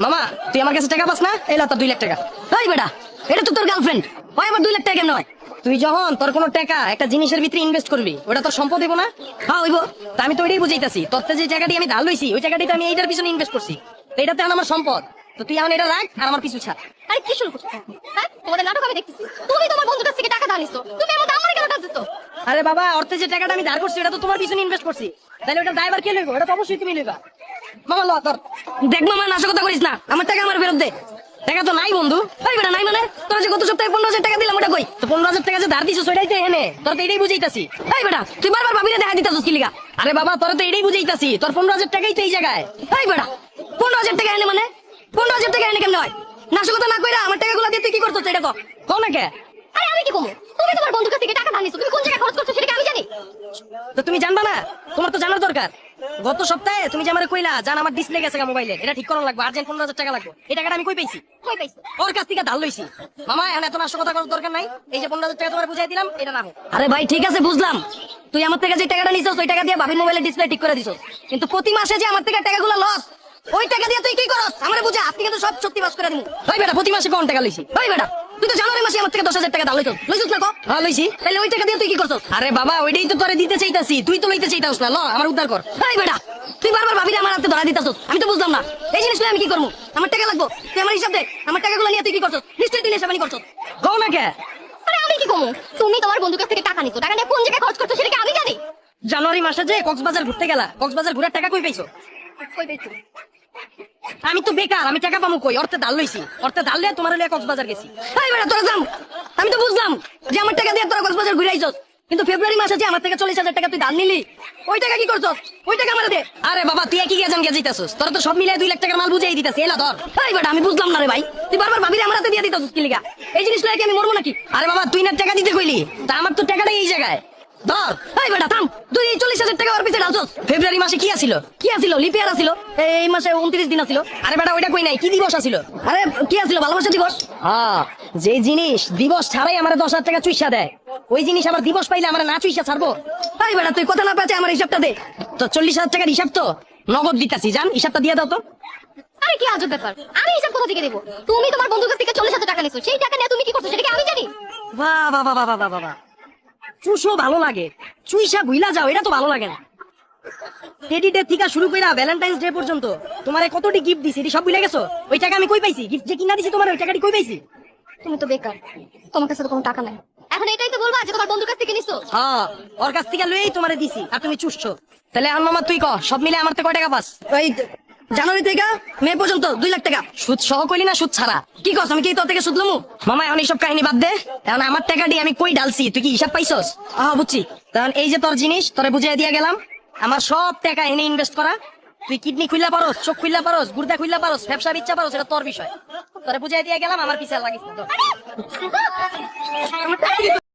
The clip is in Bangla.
মামা তুই আমার কাছে টাকা পাস না? এই লা তোর 2 লাখ টাকা। এই বেটা, এটা তো তোর গার্লফ্রেন্ড, ওই আবার 2 লাখ টাকা কেমন হয়? তুই যখন তোর কোনো টাকা একটা জিনিসের ভিতরে ইনভেস্ট করবি, ওটা তোর সম্পদ হইব না? হ্যাঁ হইব। তা আমি তো ওইটাই বুঝাইতাছি, তোর যে টাকাটি আমি ধার লইছি ওই টাকাটি তো আমি এইটার পিছনে ইনভেস্ট করছি, এইটাতে আমার সম্পদ। তো তুই এখন এটা রাখ আর আমার পিছু ছাড়। আরে কি শুরু করছো? হ্যাঁ, তোমাদের নাটক আমি দেখতেছি। তুমি তোমার বন্ধুর কাছ থেকে টাকা ধার নিছো, তুমি আমার আমারে কেন টাকা দিছো? আরে বাবা, অর্থে যে টাকাটা আমি ধার করছি এটা তো তোমার পিছনে ইনভেস্ট করছি, তাহলে ওটা ড্রাইভার কে লইব? এটা তো অবশ্যই তুমি লইবা। মামা ল তোর। দেখ মামা, নাশকতা করিস না, আমার টাকা আমার ফেরত দে। টাকা তো নাই বন্ধু। এই বেটা নাই মানে? তোরা যে গত সপ্তাহে 15,000 টাকা দিলাম ওটা কই? তো 15,000 টাকা যে ধার দিছিস ওইটাই তো এনে, তোর তো এটাই বুঝাইতাছি। এই বেটা, তুই বারবার ভাবিরে দেখা দিতাছিস কি লিগা? আরে বাবা, তোর তো এটাই বুঝাইতাছি, তোর 15,000 টাকাই তো এই জায়গায়। এই বেটা, 15,000 টাকা এনে মানে? 15,000 টাকা এনে কেমনে হয়? নাশকতা না কইরা আমার টাকাগুলো দিয়ে তুই কি করছিস এটা কও। কও না কে? আরে আমি কি কমু? তুমি তোমার বন্ধুর কাছ থেকে টাকা ধার নিছো, তুমি কোন জায়গায় খরচ করছো সেটা কি আমি জানি? তো তুমি জানবা না? তোমার তো জানার দরকার। গত সপ্তাহে তুমি যে আমারে কইলা জান আমার ডিসপ্লে গেছে মোবাইলে, এটা ঠিক করানো লাগবে, আর্জেন্ট 15,000 টাকা লাগবে। এই টাকাটা আমি কই পাইছি? কই পাইছো? ওর কাছ থেকে ধার লইছি। মামা এখন এত নাশকতা করার দরকার নাই, এই যে 15,000 টাকা তোমার বুঝাই দিলাম, এটা নাও। আরে ভাই ঠিক আছে বুঝলাম, তুই আমার থেকে যে টাকাটা নিছস ওই টাকা দিয়ে ভাবির মোবাইলের ডিসপ্লে ঠিক করে দিছস, কিন্তু প্রতি মাসে যে আমার থেকে টাকাগুলো লস, ওই টাকা দিয়ে তুই কি করস আমারে বুঝা? আজকে কিন্তু সব সত্যি বাস করে দিমু। ওই বেটা, প্রতি মাসে কোন টাকা লইছি? ওই বেটা, তুই তো জানুয়ারি মাসে আমার থেকে 10,000 টাকা ধার লইছস, লইছস না? হ্যাঁ লইছি। তাহলে ওই টাকা দিয়ে তুই কি করছস? আরে বাবা, ওইটাই তো তোরে দিতে চাইতাছি, তুই তো লইতে চাইতাস না। ল আমার উদ্ধার কর। এই বেটা, তুই বারবার ভাবিরে আমার হাতে ধরা দিতাছস, আমি তো বুঝলাম না এই জিনিসগুলো আমি কি করবো? আমার টাকা লাগবো, তুই আমার হিসাব দে। আমার টাকাগুলো নিয়ে তুই কি করছস? নিশ্চয়ই তুই নেশাবানি করছস। কও না কে? আরে আমি কি কমু? তুমি তোমার বন্ধুর কাছ থেকে টাকা নিছো, টাকা নিয়ে কোন জায়গায় খরচ করছো সেটা কি আমি জানি? জানুয়ারি মাসে যে কক্সবাজার ঘুরতে গেলা, কক্সবাজার ঘুরার টাকা কই পাইছো? কই পাইছো? আমি তো বেকার, আমি টাকা পামু কই? অর্থে ধার লইছি, অর্থে ধার লইয়া তোমার লইয়া কক্সবাজার গেছি। এই বেটা তোরা যাম, আমি তো বুঝলাম যে আমার টাকা দিয়ে তোরা কক্সবাজার ঘুরে আইছস, কিন্তু ফেব্রুয়ারি মাসে যে আমার থেকে 40,000 টাকা তুই ধার নিলি, ওই টাকা কি করছস? ওই টাকা আমারে দে। আরে বাবা, তুই কি গেজান গেজিতাছস? তোরা তো সব মিলাই 2 লাখ টাকার মাল বুঝাই দিতাছি, এলা ধর। এই বেটা, আমি বুঝলাম না রে ভাই, তুই বারবার ভাবিরে আমার হাতে দিয়ে দিতাছস কি লিগা? এই জিনিস লইয়া কি আমি মরবো নাকি? আরে বাবা, তুই না টাকা দিতে কইলি, তা আমার তো টাকাটাই এই জায়গায় ধর। এই বেটা থাম, তুই 40,000 টাকা ওর পিছে ঢালছস। ফেব্রুয়ারি মাসে কি আছিল? কি আছিল? লিপ ইয়ার আছিল। এই মাসে 29 দিন আছিল। আরে বেটা, ওইটা কই নাই, কি দিবস আছিল? আরে কি আছিল? ভালোবাসা দিবস। হ্যাঁ, যে জিনিস দিবস ছাড়াই আমারে 10,000 টাকা চুইসা দেয়, ওই জিনিস আবার দিবস পাইলে আমারে না চুইসা ছাড়বো? এই বেটা, তুই কথা না পাচ্ছে আমার হিসাবটা দে। তো 40,000 টাকার হিসাব তো নগদ দিতাছি, জান হিসাবটা দিয়ে দাও তো। আরে কি আজব ব্যাপার, আমি হিসাব কোথা থেকে দেবো? তুমি তোমার বন্ধুর কাছ থেকে 40,000 টাকা নিছো, সেই টাকা নিয়ে তুমি কি করছো সেটা কি আমি জানি? বাহ বাহ বাহ বাহ বাহ বাহ, চুষো ভালো লাগে, চুইসা ভুইলা যাও এটা তো ভালো লাগে না। টেডি ডে থেকে শুরু কইরা ভ্যালেন্টাইন্স ডে পর্যন্ত তোমারে কতটি গিফট দিছি, এটি সব ভুলে গেছো? ওই টাকা আমি কই পাইছি? গিফট যে কিনা দিছি তোমার, ওই টাকাটি কই পাইছি? তুমি তো বেকার, তোমার কাছে তো কোনো টাকা নাই। এখন এটাই তো বলবা যে তোমার বন্ধুর কাছ থেকে নিছো? হ্যাঁ, ওর কাছ থেকে লইই তোমারে দিছি আর তুমি চুষছো। তাহলে আর মামা তুই ক, সব মিলে আমার থেকে কয় টাকা পাস? ওই জানুয়ারি থেকে মে পর্যন্ত 2 লাখ টাকা। সুদ সহ কইলি না সুদ ছাড়া? কি কস, আমি কি তোর থেকে সুদ লমু? মামা এখন এইসব কাহিনী বাদ দে, এখন আমার টাকাটি আমি কই ডালছি তুই কি হিসাব পাইছস? বুঝছি। তখন এই যে তোর জিনিস তোরে বুঝিয়ে দিয়ে গেলাম, আমার সব টাকা এনে ইনভেস্ট করা। তুই কিডনি খুললা পারোস, চোখ খুললা পারোস, গুর্দা খুললা পারোস, ব্যবসা ইচ্ছা পারোস, এটা তোর বিষয়। তোরে বুঝিয়ে দিয়ে গেলাম, আমার পিছে লাগিস না তো।